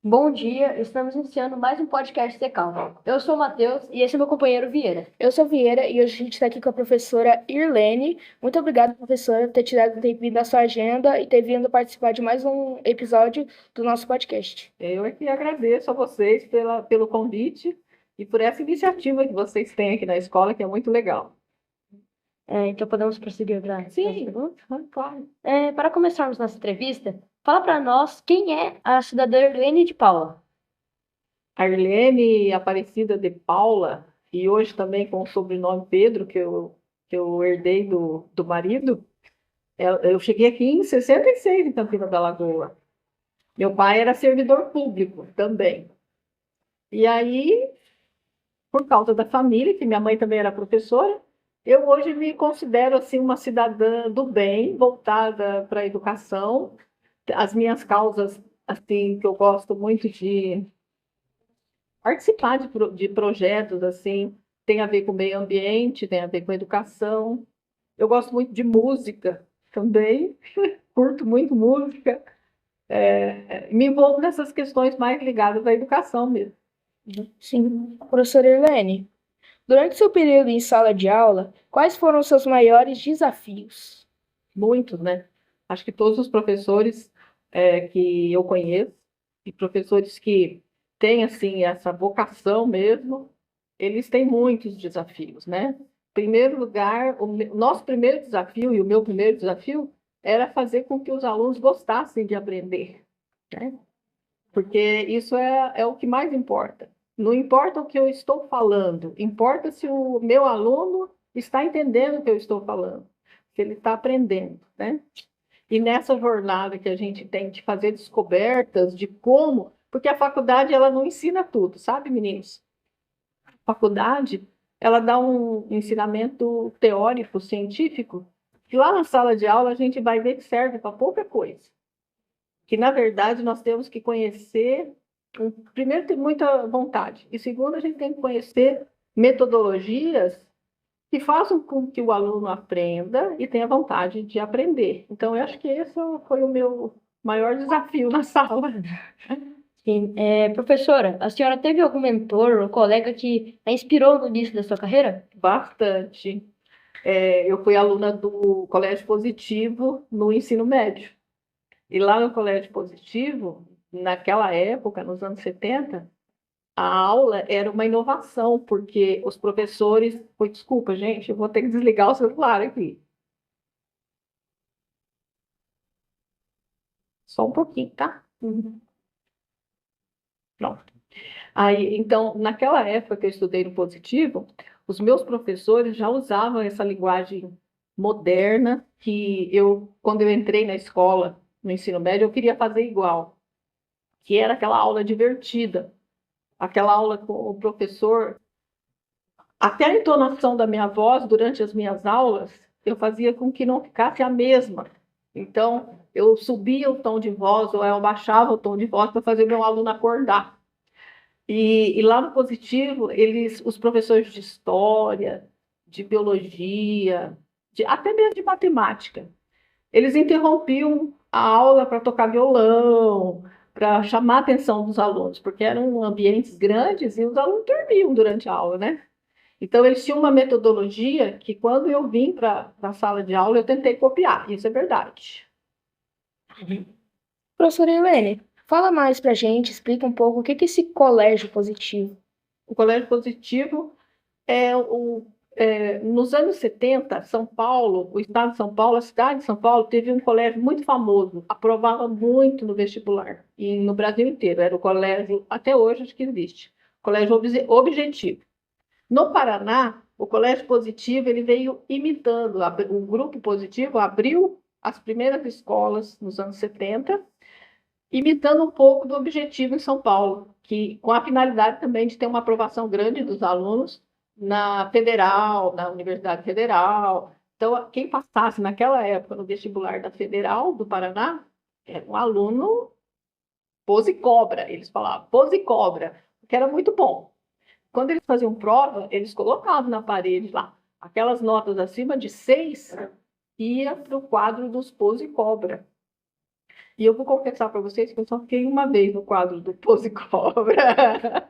Bom dia, estamos iniciando mais um podcast Secal. Eu sou o Matheus e esse é meu companheiro Vieira. Eu sou Vieira e hoje a gente está aqui com a professora Irlene. Muito obrigada, professora, por ter tirado um tempinho da sua agenda e ter vindo participar de mais um episódio do nosso podcast. Eu é que agradeço a vocês pelo convite e por essa iniciativa que vocês têm aqui na escola, que é muito legal. Então podemos prosseguir para as Sim, perguntas? claro. Para começarmos nossa entrevista, fala para nós quem é a cidadã Irlene de Paula. Arlene Aparecida de Paula, e hoje também com o sobrenome Pedro, que eu herdei do marido. Eu cheguei aqui em 66, em Campina da Lagoa. Meu pai era servidor público também. E aí, por causa da família, que minha mãe também era professora, eu hoje me considero assim uma cidadã do bem, voltada para a educação. As minhas causas, assim, que eu gosto muito de participar de projetos, assim, tem a ver com o meio ambiente, tem a ver com educação. Eu gosto muito de música também, curto muito música. Me envolvo nessas questões mais ligadas à educação mesmo. Sim, professora Irlene, durante seu período em sala de aula, quais foram os seus maiores desafios? Muitos, né? Acho que todos os professores que eu conheço, e professores que têm, assim, essa vocação mesmo, eles têm muitos desafios, né? Em primeiro lugar, nosso primeiro desafio, e o meu primeiro desafio, era fazer com que os alunos gostassem de aprender, né? Porque isso é o que mais importa. Não importa o que eu estou falando, importa se o meu aluno está entendendo o que eu estou falando, se ele está aprendendo, né? E nessa jornada que a gente tem de fazer descobertas de como, porque a faculdade ela não ensina tudo, sabe, meninos? A faculdade ela dá um ensinamento teórico, científico, que lá na sala de aula a gente vai ver que serve para pouca coisa. Que na verdade nós temos que conhecer, primeiro ter muita vontade, e segundo a gente tem que conhecer metodologias que façam com que o aluno aprenda e tenha vontade de aprender. Então, eu acho que esse foi o meu maior desafio na sala. Sim, professora, a senhora teve algum mentor ou colega que a inspirou no início da sua carreira? Bastante. Eu fui aluna do Colégio Positivo no ensino médio. E lá no Colégio Positivo, naquela época, nos anos 70, a aula era uma inovação, porque os professores. Oi, desculpa, gente, eu vou ter que desligar o celular aqui. Só um pouquinho, tá? Pronto. Aí, então, naquela época que eu estudei no Positivo, os meus professores já usavam essa linguagem moderna que quando eu entrei na escola, no ensino médio, eu queria fazer igual, que era aquela aula divertida, aquela aula com o professor. Até a entonação da minha voz durante as minhas aulas, eu fazia com que não ficasse a mesma. Então, eu subia o tom de voz ou eu baixava o tom de voz para fazer meu aluno acordar. E lá no Positivo, os professores de história, de biologia, até mesmo de matemática, eles interrompiam a aula para tocar violão, para chamar a atenção dos alunos, porque eram ambientes grandes e os alunos dormiam durante a aula, né? Então, eles tinham uma metodologia que, quando eu vim para a sala de aula, eu tentei copiar, isso é verdade. Professora Irlene, fala mais pra gente, explica um pouco o que é esse colégio positivo. O Colégio Positivo nos anos 70, São Paulo, o estado de São Paulo, a cidade de São Paulo, teve um colégio muito famoso, aprovava muito no vestibular, e no Brasil inteiro. Era o colégio, até hoje acho que existe, Colégio Objetivo. No Paraná, o Colégio Positivo ele veio imitando, o Grupo Positivo abriu as primeiras escolas nos anos 70, imitando um pouco do Objetivo em São Paulo, que com a finalidade também de ter uma aprovação grande dos alunos na Federal, na Universidade Federal. Então, quem passasse naquela época no vestibular da Federal do Paraná era um aluno pose cobra, eles falavam, pose cobra, que era muito bom. Quando eles faziam prova, eles colocavam na parede lá, aquelas notas acima de 6 ia para o quadro dos pose cobra. E eu vou confessar para vocês que eu só fiquei uma vez no quadro do Pose Cobra.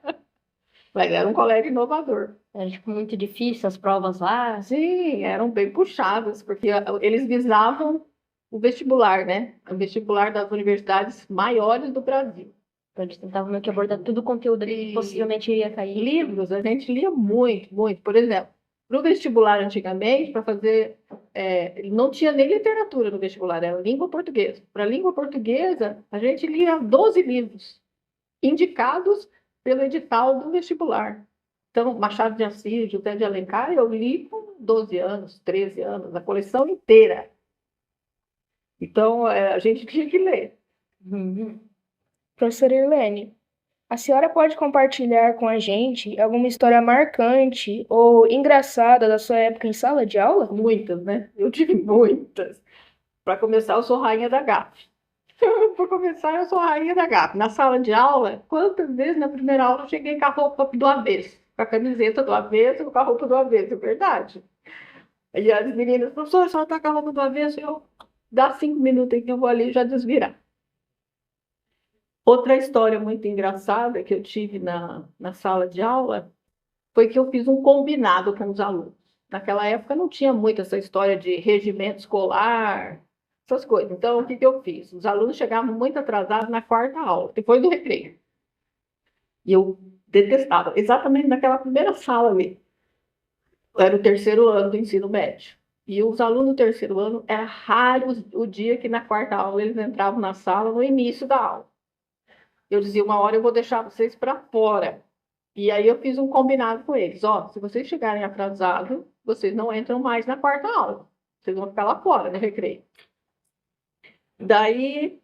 Mas era um colégio inovador. Era, tipo, muito difícil as provas lá. Sim, eram bem puxadas, porque eles visavam o vestibular, né? O vestibular das universidades maiores do Brasil. Então, eles tentavam meio que abordar todo o conteúdo ali que possivelmente ia cair. Livros, a gente lia muito, muito. Por exemplo, no vestibular antigamente, para fazer. Não tinha nem literatura no vestibular, era língua portuguesa. Para a língua portuguesa, a gente lia 12 livros, indicados pelo edital do vestibular. Então, Machado de Assis, José de Alencar, eu li com 12 anos, 13 anos, a coleção inteira. Então, a gente tinha que ler. Uhum. Professora Irlene, a senhora pode compartilhar com a gente alguma história marcante ou engraçada da sua época em sala de aula? Muitas, né? Eu tive muitas. Para começar, eu sou rainha da GAF. Por começar, eu sou rainha da GAF. Na sala de aula, quantas vezes na primeira aula eu cheguei com a roupa do avesso? Com a camiseta do avesso, com a roupa do avesso, é verdade. E as meninas, professora, a senhora tá com a roupa do avesso? Eu, dá 5 minutos aí que eu vou ali já desvirar. Outra história muito engraçada que eu tive na sala de aula foi que eu fiz um combinado com os alunos. Naquela época não tinha muito essa história de regimento escolar, essas coisas. Então, o que eu fiz? Os alunos chegavam muito atrasados na quarta aula, depois do recreio. E eu detestava, exatamente naquela primeira sala ali. Era o terceiro ano do ensino médio. E os alunos do terceiro ano, era raro o dia que na quarta aula eles entravam na sala no início da aula. Eu dizia, uma hora eu vou deixar vocês para fora. E aí eu fiz um combinado com eles. Ó, se vocês chegarem atrasados, vocês não entram mais na quarta aula. Vocês vão ficar lá fora, no recreio. Daí,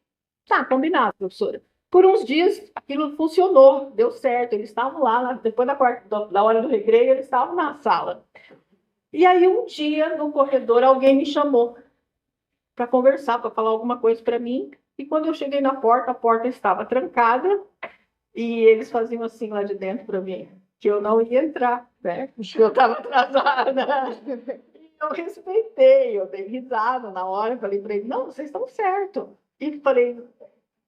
tá, combinado, professora. Por uns dias, aquilo funcionou, deu certo. Eles estavam lá, depois da hora do recreio, eles estavam na sala. E aí, um dia, no corredor, alguém me chamou para conversar, para falar alguma coisa para mim. E quando eu cheguei na porta, a porta estava trancada. E eles faziam assim lá de dentro para mim, que eu não ia entrar, né? Que eu estava atrasada. E eu respeitei, eu dei risada na hora, falei para eles, não, vocês estão certos. E falei,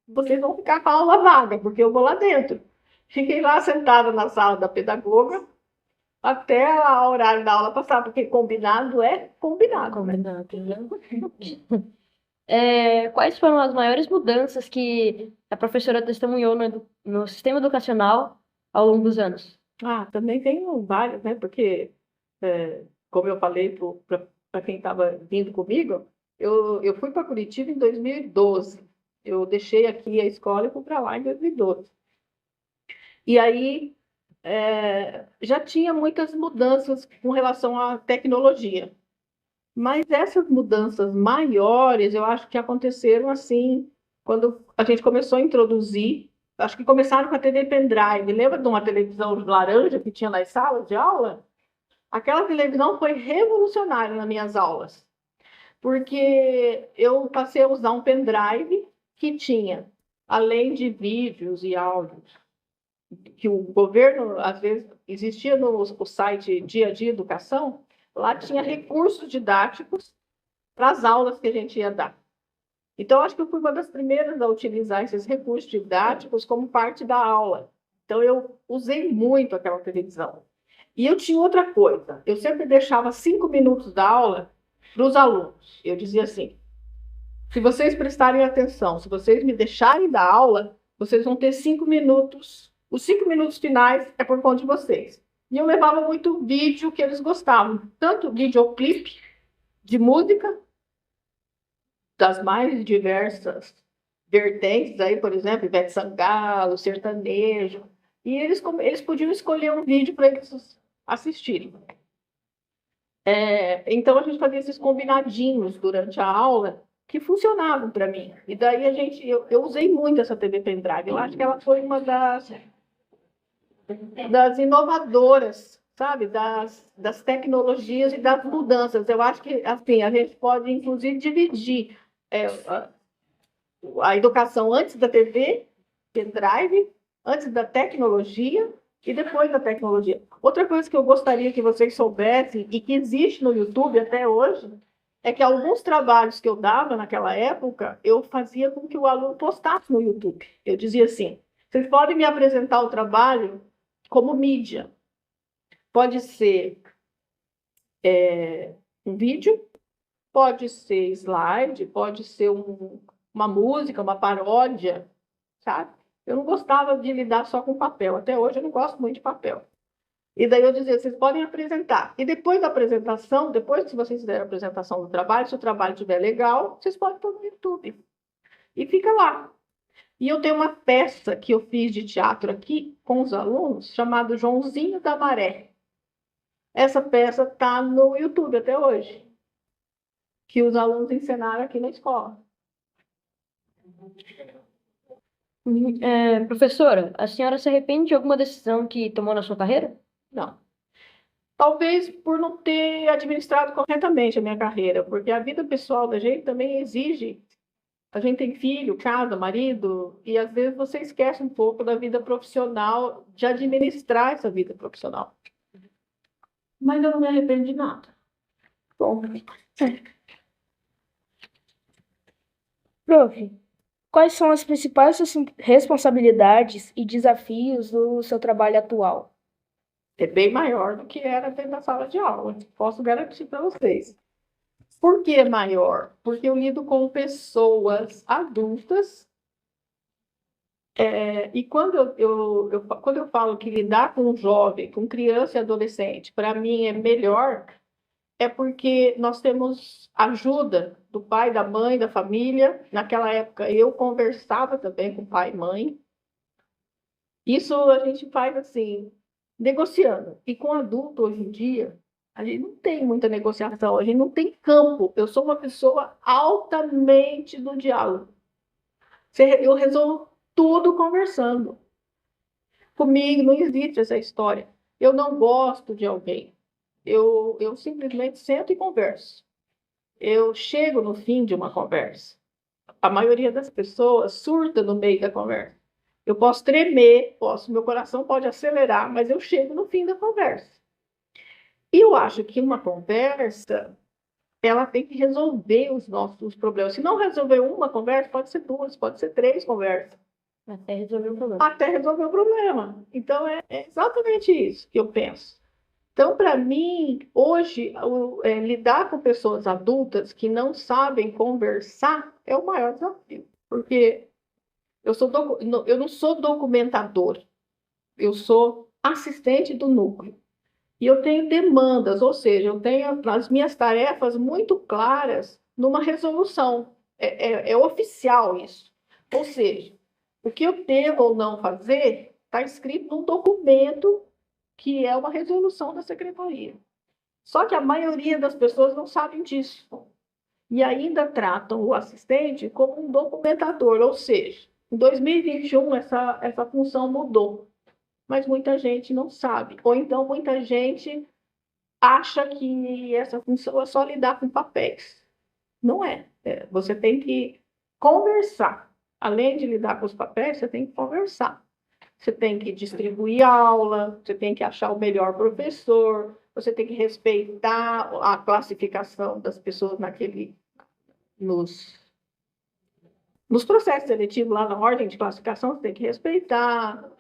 vocês vão ficar com a aula vaga, porque eu vou lá dentro. Fiquei lá sentada na sala da pedagoga, até o horário da aula passar, porque combinado é combinado. Combinado, né? Quais foram as maiores mudanças que a professora testemunhou no sistema educacional ao longo dos anos? Ah, também tem vários, né? Porque, como eu falei para quem estava vindo comigo, eu fui para Curitiba em 2012. Eu deixei aqui a escola e fui para lá em 2012. E aí já tinha muitas mudanças com relação à tecnologia. Mas essas mudanças maiores, eu acho que aconteceram assim, quando a gente começou a introduzir, acho que começaram com a TV Pendrive. Lembra de uma televisão laranja que tinha nas salas de aula? Aquela televisão foi revolucionária nas minhas aulas, porque eu passei a usar um pendrive que tinha, além de vídeos e áudios, que o governo, às vezes, existia no site Dia a Dia Educação, lá tinha recursos didáticos para as aulas que a gente ia dar. Então, acho que eu fui uma das primeiras a utilizar esses recursos didáticos como parte da aula. Então, eu usei muito aquela televisão. E eu tinha outra coisa, eu sempre deixava 5 minutos da aula para os alunos. Eu dizia assim, se vocês prestarem atenção, se vocês me deixarem dar aula, vocês vão ter 5 minutos. Os 5 minutos finais é por conta de vocês. E eu levava muito vídeo que eles gostavam, tanto videoclipe de música, das mais diversas vertentes, aí, por exemplo, Ivete Sangalo, sertanejo, e eles podiam escolher um vídeo para eles assistirem. Então, a gente fazia esses combinadinhos durante a aula que funcionavam para mim. E daí eu usei muito essa TV Pendrive. Eu acho que ela foi uma das inovadoras, sabe? Das tecnologias e das mudanças. Eu acho que assim, a gente pode, inclusive, dividir a educação antes da TV, pendrive, antes da tecnologia e depois da tecnologia. Outra coisa que eu gostaria que vocês soubessem, e que existe no YouTube até hoje, é que alguns trabalhos que eu dava naquela época, eu fazia com que o aluno postasse no YouTube. Eu dizia assim: vocês podem me apresentar o trabalho como mídia. Pode ser um vídeo, pode ser slide, pode ser uma música, uma paródia, sabe? Eu não gostava de lidar só com papel. Até hoje eu não gosto muito de papel. E daí eu dizia, vocês podem apresentar. E depois da apresentação, depois que vocês fizerem a apresentação do trabalho, se o trabalho estiver legal, vocês podem pôr no YouTube. E fica lá. E eu tenho uma peça que eu fiz de teatro aqui com os alunos, chamado Joãozinho da Maré. Essa peça está no YouTube até hoje, que os alunos ensinaram aqui na escola. Professora, a senhora se arrepende de alguma decisão que tomou na sua carreira? Não. Talvez por não ter administrado corretamente a minha carreira, porque a vida pessoal da gente também exige. A gente tem filho, casa, marido, e às vezes você esquece um pouco da vida profissional, de administrar essa vida profissional. Mas eu não me arrependo de nada. Bom. Prof, quais são as principais responsabilidades e desafios do seu trabalho atual? É bem maior do que era dentro da sala de aula. Posso garantir para vocês. Por que maior? Porque eu lido com pessoas adultas. E quando quando eu falo que lidar com um jovem, com criança e adolescente, para mim é melhor, é porque nós temos ajuda do pai, da mãe, da família. Naquela época eu conversava também com pai e mãe. Isso a gente faz assim, negociando. E com adulto hoje em dia, a gente não tem muita negociação, a gente não tem campo. Eu sou uma pessoa altamente do diálogo. Eu resolvo tudo conversando. Comigo não existe essa história. Eu não gosto de alguém. Eu simplesmente sento e converso. Eu chego no fim de uma conversa. A maioria das pessoas surta no meio da conversa. Eu posso tremer, meu coração pode acelerar, mas eu chego no fim da conversa. E eu acho que uma conversa, ela tem que resolver os nossos problemas. Se não resolver uma conversa, pode ser duas, pode ser três conversas. Até resolver o problema. Até resolver o problema. Então, é exatamente isso que eu penso. Então, para mim, hoje, lidar com pessoas adultas que não sabem conversar é o maior desafio. Porque eu não sou documentador, eu sou assistente do núcleo. E eu tenho demandas, ou seja, eu tenho as minhas tarefas muito claras numa resolução. É oficial isso. Ou seja, o que eu devo ou não fazer está escrito num documento que é uma resolução da secretaria. Só que a maioria das pessoas não sabem disso. E ainda tratam o assistente como um documentador, ou seja, em 2021 essa função mudou. Mas muita gente não sabe. Ou então muita gente acha que essa função é só lidar com papéis. Não é. Você tem que conversar. Além de lidar com os papéis, você tem que conversar. Você tem que distribuir aula, você tem que achar o melhor professor, você tem que respeitar a classificação das pessoas nos processos seletivos, lá na ordem de classificação, você tem que respeitar.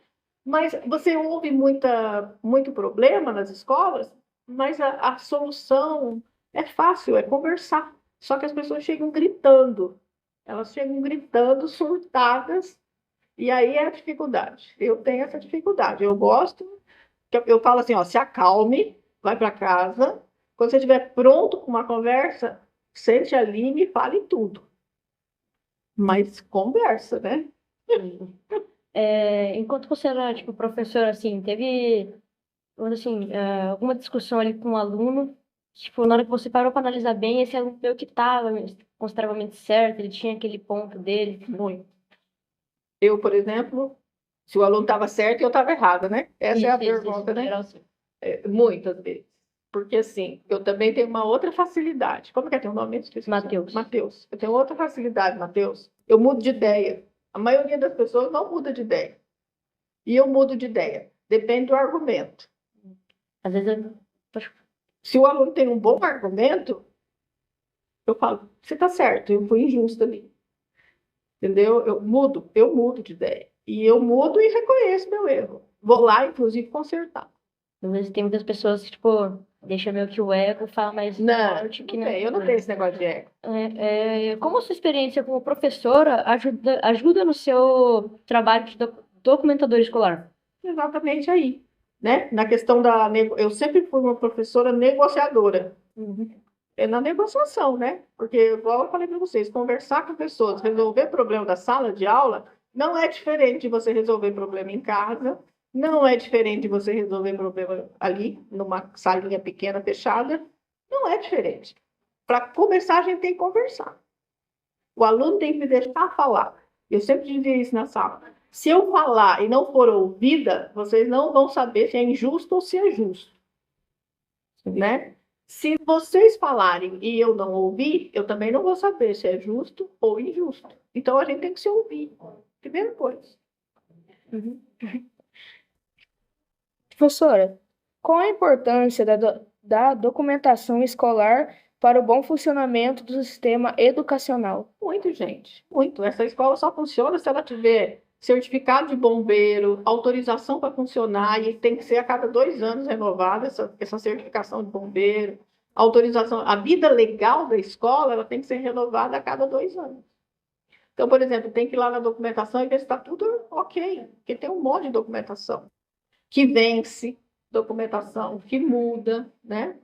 Mas você ouve muito problema nas escolas, mas a solução é fácil, é conversar. Só que as pessoas chegam gritando. Elas chegam gritando, surtadas, e aí é a dificuldade. Eu tenho essa dificuldade. Eu gosto, eu falo assim, ó, se acalme, vai para casa. Quando você estiver pronto com uma conversa, sente ali e me fale tudo. Mas conversa, né? Enquanto você era, tipo, professora, assim, teve, assim, alguma discussão ali com um aluno, tipo, na hora que você parou para analisar bem, esse aluno meio que estava consideravelmente certo, ele tinha aquele ponto dele. Muito. Eu, por exemplo, se o aluno estava certo, eu estava errada, né? Essa é a pergunta, né? Geral, sim. Muitas vezes. Porque, assim, eu também tenho uma outra facilidade. Como que é teu nome? Esqueci. Matheus. Eu tenho outra facilidade, Matheus. Eu mudo de ideia. A maioria das pessoas não muda de ideia. E eu mudo de ideia. Depende do argumento. Às vezes Se o aluno tem um bom argumento, Eu falo, você está certo, eu fui injusta ali. Entendeu? Eu mudo de ideia. E eu mudo e reconheço meu erro. Vou lá, inclusive, consertar. Às vezes tem muitas pessoas que, tipo, deixa meio que o ego fala mais Não, forte que não não. tem, eu não tenho esse negócio de ego. Como a sua experiência como professora ajuda no seu trabalho de documentador escolar? Exatamente aí. Né? Na questão eu sempre fui uma professora negociadora. É na negociação, né? Porque, igual eu falei para vocês, conversar com pessoas, resolver problema da sala de aula, não é diferente de você resolver problema em casa, não é diferente de você resolver problema ali, numa salinha pequena, fechada, não é diferente. Para conversar, a gente tem que conversar. O aluno tem que me deixar falar. Eu sempre dizia isso na sala. Se eu falar e não for ouvida, vocês não vão saber se é injusto ou se é justo, né? Se vocês falarem e eu não ouvir, eu também não vou saber se é justo ou injusto. Então a gente tem que se ouvir. Primeira coisa. Professora, qual a importância da documentação escolar para o bom funcionamento do sistema educacional? Muito, gente. Muito. Essa escola só funciona se ela tiver certificado de bombeiro, autorização para funcionar, e tem que ser a cada 2 anos renovada essa certificação de bombeiro, autorização. A vida legal da escola ela tem que ser renovada a cada 2 anos. Então, por exemplo, tem que ir lá na documentação e ver se está tudo ok, porque tem um monte de documentação que vence, documentação que muda, né?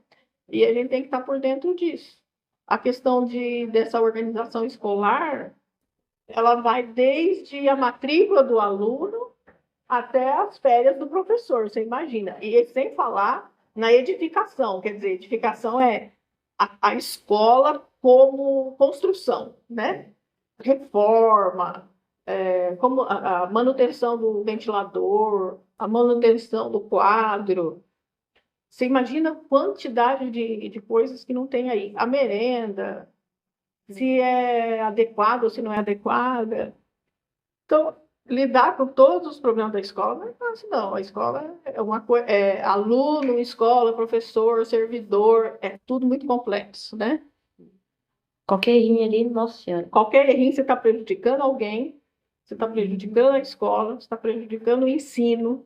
E a gente tem que estar por dentro disso. A questão dessa organização escolar, ela vai desde a matrícula do aluno até as férias do professor, você imagina. E sem falar na edificação, quer dizer, edificação é a escola como construção, né? Reforma, como a manutenção do ventilador, a manutenção do quadro. Você imagina a quantidade de coisas que não tem aí. A merenda, se é adequada ou se não é adequada. Então, lidar com todos os problemas da escola não é fácil, não. A escola é uma coisa, aluno, escola, professor, servidor, é tudo muito complexo, né? Qualquer errinho ali, nossa senhora. Qualquer errinho você está prejudicando alguém, você está prejudicando a escola, você está prejudicando o ensino.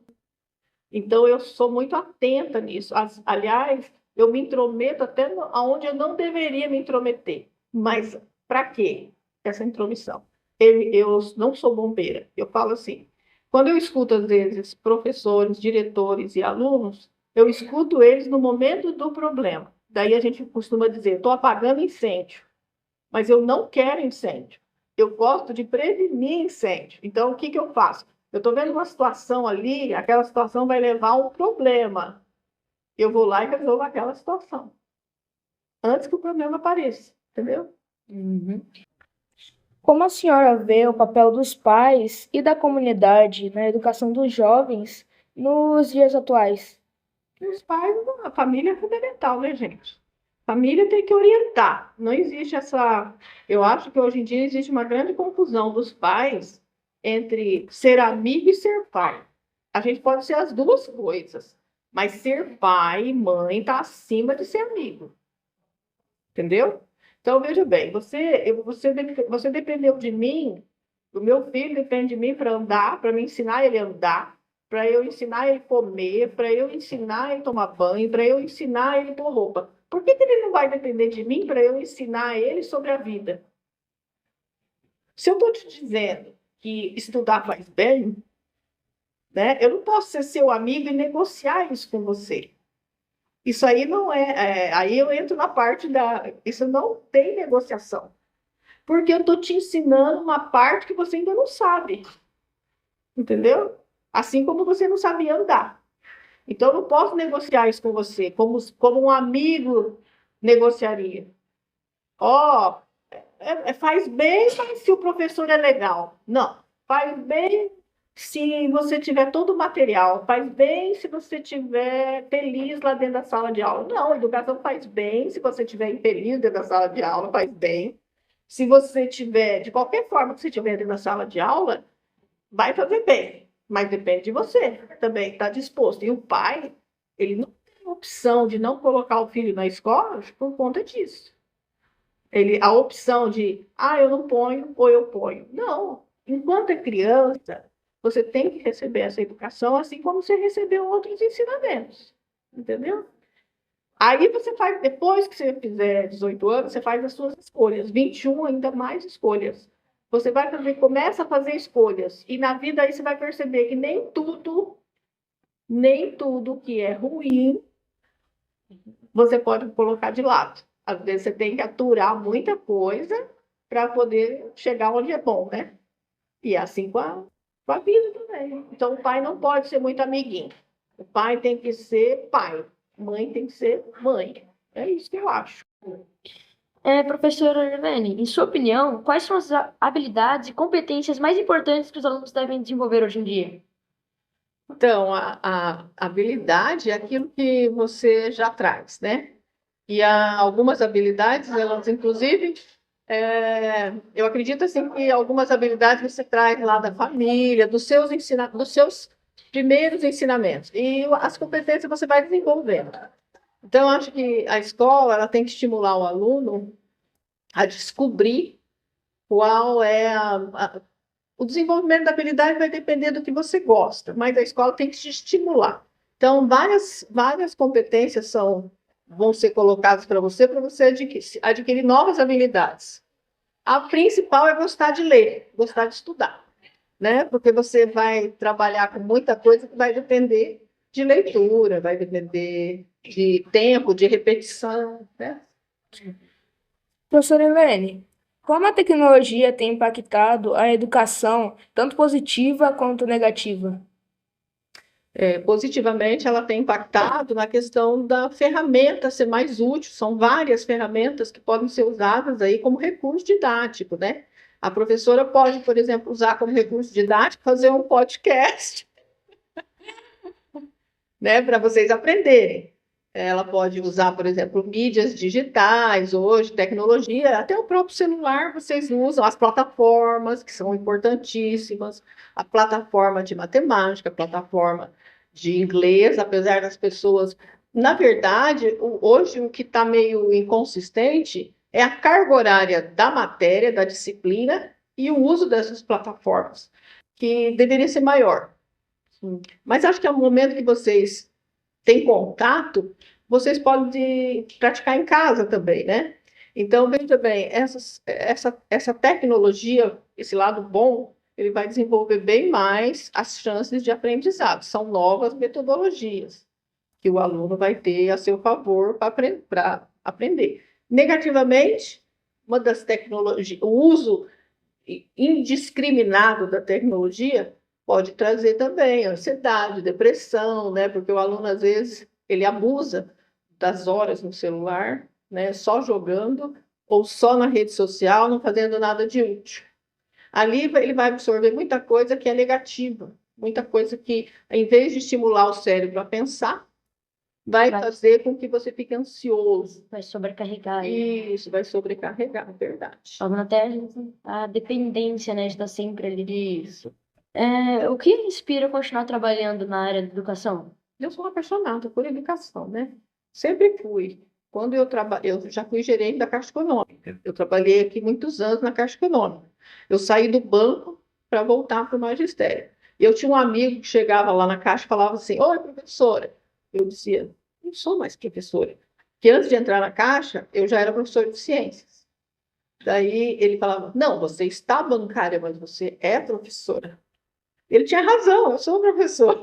Então, eu sou muito atenta nisso. Aliás, eu me intrometo até onde eu não deveria me intrometer. Mas para quê essa intromissão? Eu não sou bombeira. Eu falo assim, quando eu escuto, às vezes, professores, diretores e alunos, eu escuto eles no momento do problema. Daí a gente costuma dizer, estou apagando incêndio, mas eu não quero incêndio. Eu gosto de prevenir incêndio. Então, o que eu faço? Eu estou vendo uma situação ali, aquela situação vai levar a um problema. Eu vou lá e resolvo aquela situação. Antes que o problema apareça, entendeu? Como a senhora vê o papel dos pais e da comunidade na educação dos jovens nos dias atuais? Os pais, a família é fundamental, né, gente? Família tem que orientar. Não existe essa. Eu acho que hoje em dia existe uma grande confusão dos pais entre ser amigo e ser pai. A gente pode ser as duas coisas, mas ser pai e mãe está acima de ser amigo. Entendeu? Então, veja bem, você dependeu de mim, o meu filho depende de mim para andar, para me ensinar ele a andar, para eu ensinar ele a comer, para eu ensinar ele a tomar banho, para eu ensinar ele a pôr roupa. Por que ele não vai depender de mim para eu ensinar ele sobre a vida? Se eu estou te dizendo que estudar faz bem, né, eu não posso ser seu amigo e negociar isso com você. Isso aí não aí eu entro na parte isso não tem negociação. Porque eu estou te ensinando uma parte que você ainda não sabe. Entendeu? Assim como você não sabia andar. Então, eu não posso negociar isso com você, como um amigo negociaria. Ó, faz bem se o professor é legal. Não, faz bem se você tiver todo o material. Faz bem se você estiver feliz lá dentro da sala de aula. Não, a educação faz bem se você estiver infeliz dentro da sala de aula, faz bem. Se você tiver, de qualquer forma que você estiver dentro da sala de aula, vai fazer bem. Mas depende de você também, está disposto. E o pai, ele não tem opção de não colocar o filho na escola por conta disso. a opção de, eu não ponho ou eu ponho. Não. Enquanto é criança, você tem que receber essa educação, assim como você recebeu outros ensinamentos. Entendeu? Aí você faz, depois que você fizer 18 anos, você faz as suas escolhas. 21, ainda mais escolhas. Você vai fazer, começa a fazer escolhas. E na vida aí você vai perceber que nem tudo que é ruim, você pode colocar de lado. Às vezes você tem que aturar muita coisa para poder chegar onde é bom, né? E assim com a vida também. Então o pai não pode ser muito amiguinho. O pai tem que ser pai. Mãe tem que ser mãe. É isso que eu acho. Professora Irlene, em sua opinião, quais são as habilidades e competências mais importantes que os alunos devem desenvolver hoje em dia? Então, a habilidade é aquilo que você já traz, né? E há algumas habilidades, elas inclusive, eu acredito assim que algumas habilidades você traz lá da família, dos seus primeiros ensinamentos. E as competências você vai desenvolvendo. Então, eu acho que a escola ela tem que estimular o aluno a descobrir qual é o desenvolvimento da habilidade vai depender do que você gosta, mas a escola tem que te estimular. Então, várias competências vão ser colocadas para você adquirir novas habilidades. A principal é gostar de ler, gostar de estudar, né? Porque você vai trabalhar com muita coisa que vai depender de leitura, vai depender de tempo, de repetição, né? Professora Helene, como a tecnologia tem impactado a educação, tanto positiva quanto negativa? Positivamente, ela tem impactado na questão da ferramenta ser mais útil. São várias ferramentas que podem ser usadas aí como recurso didático, né? A professora pode, por exemplo, usar como recurso didático fazer um podcast, né, para vocês aprenderem. Ela pode usar, por exemplo, mídias digitais hoje, tecnologia, até o próprio celular vocês usam, as plataformas, que são importantíssimas, a plataforma de matemática, a plataforma de inglês, apesar das pessoas. Na verdade, hoje o que está meio inconsistente é a carga horária da matéria, da disciplina e o uso dessas plataformas, que deveria ser maior. Mas acho que é o momento que vocês têm contato, vocês podem praticar em casa também, né? Então, veja bem, essa tecnologia, esse lado bom, ele vai desenvolver bem mais as chances de aprendizado. São novas metodologias que o aluno vai ter a seu favor para aprender. Negativamente, uma das tecnologias, o uso indiscriminado da tecnologia pode trazer também ansiedade, depressão, né? Porque o aluno, às vezes, ele abusa das horas no celular, né? Só jogando ou só na rede social, não fazendo nada de útil. Ali ele vai absorver muita coisa que é negativa, muita coisa que, em vez de estimular o cérebro a pensar, vai fazer com que você fique ansioso. Vai sobrecarregar. Isso, vai sobrecarregar, é verdade. Até a dependência, né, de estar sempre ali. Isso. O que inspira a continuar trabalhando na área da educação? Eu sou apaixonada por educação, né? Sempre fui. Quando eu já fui gerente da Caixa Econômica. Eu trabalhei aqui muitos anos na Caixa Econômica. Eu saí do banco para voltar para o magistério. E eu tinha um amigo que chegava lá na Caixa e falava assim: Oi, professora. Eu dizia: Não sou mais professora. Porque antes de entrar na Caixa, eu já era professor de ciências. Daí ele falava: Não, você está bancária, mas você é professora. Ele tinha razão, eu sou professora.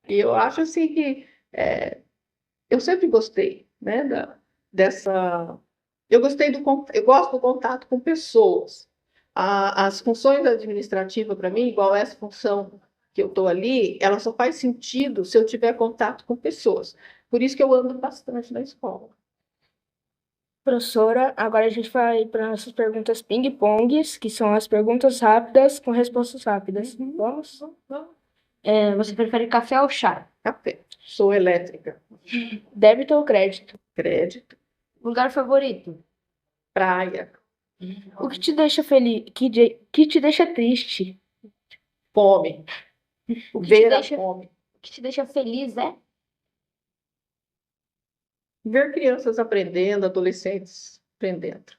E eu acho assim que eu sempre gostei, né, dessa. Eu gosto do contato com pessoas. As funções administrativas, para mim, igual essa função que eu estou ali, ela só faz sentido se eu tiver contato com pessoas. Por isso que eu ando bastante na escola. Professora, agora a gente vai para nossas perguntas ping-pongs, que são as perguntas rápidas com respostas rápidas. Vamos? Você prefere café ou chá? Café. Sou elétrica. Débito ou crédito? Crédito. Lugar favorito? Praia. O que te deixa feliz? Que te deixa triste? Fome. O que te Ver a deixa- fome. O que te deixa feliz é? Ver crianças aprendendo, adolescentes aprendendo.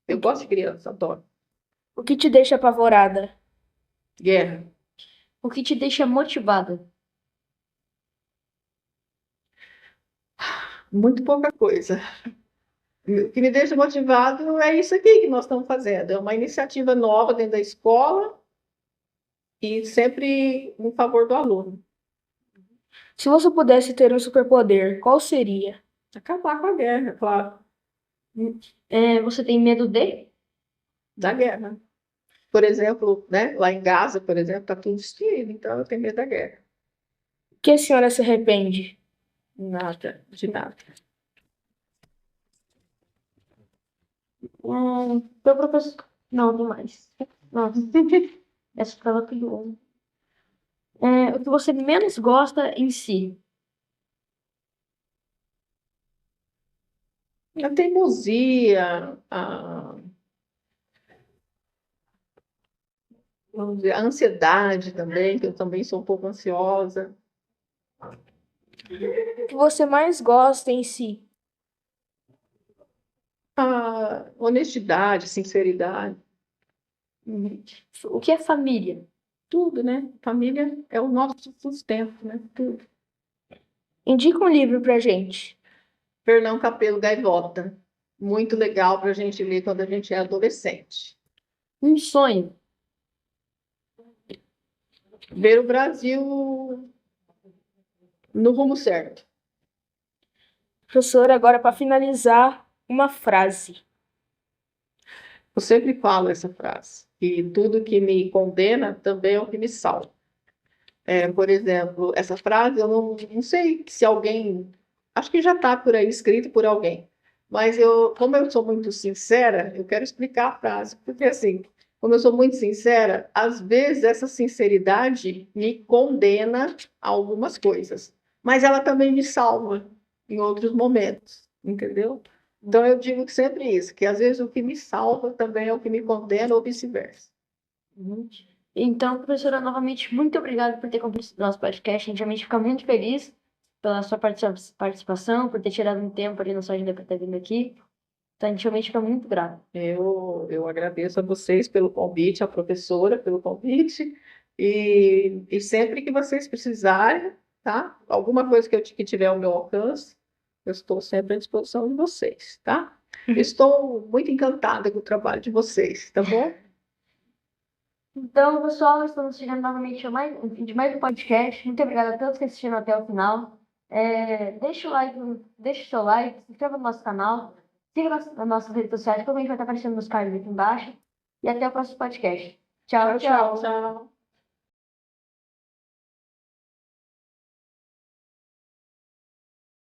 Eu gosto de criança, adoro. O que te deixa apavorada? Guerra. O que te deixa motivada? Muito pouca coisa. O que me deixa motivado é isso aqui que nós estamos fazendo. É uma iniciativa nova dentro da escola e sempre em favor do aluno. Se você pudesse ter um superpoder, qual seria? Acabar com a guerra, claro, Você tem medo de? da guerra. Por exemplo, né, lá em Gaza, por exemplo, está tudo destruído, então eu tenho medo da guerra. O que a senhora se arrepende? Nada, de nada. Meu professor. Não, tem mais. Nossa, essa tava tudo bom. O que você menos gosta em si? A teimosia, vamos dizer, a ansiedade também, que eu também sou um pouco ansiosa. O que você mais gosta em si? A honestidade, sinceridade, O que é família? tudo, né? Família é o nosso sustento, né? Tudo. Indica um livro pra gente. Fernão Capelo Gaivota. Muito legal para a gente ler quando a gente é adolescente. Um sonho. Ver o Brasil no rumo certo. Professora, agora para finalizar, uma frase. Eu sempre falo essa frase. E tudo que me condena também é o que me salva. Por exemplo, essa frase eu não sei se alguém. Acho que já está por aí escrito por alguém. Mas como eu sou muito sincera, eu quero explicar a frase. Porque assim, como eu sou muito sincera, às vezes essa sinceridade me condena a algumas coisas. Mas ela também me salva em outros momentos, entendeu? Então eu digo sempre isso, que às vezes o que me salva também é o que me condena ou vice-versa. Então, professora, novamente, muito obrigada por ter comparecido no nosso podcast. A gente realmente fica muito feliz pela sua participação, por ter tirado um tempo ali na sua agenda para estar vindo aqui. Então, a gente realmente fica muito grato. Eu agradeço a vocês pelo convite, à professora pelo convite, e sempre que vocês precisarem, tá? Alguma coisa que tiver ao meu alcance, eu estou sempre à disposição de vocês, tá? Estou muito encantada com o trabalho de vocês, tá bom? Então, pessoal, estamos chegando novamente ao fim de mais um podcast. Muito obrigada a todos que assistiram até o final. Deixa o like, deixa o seu like, se inscreva no nosso canal, siga nas nossas redes sociais, que também vai estar aparecendo nos cards aqui embaixo. E até o próximo podcast. Tchau, tchau. Tchau.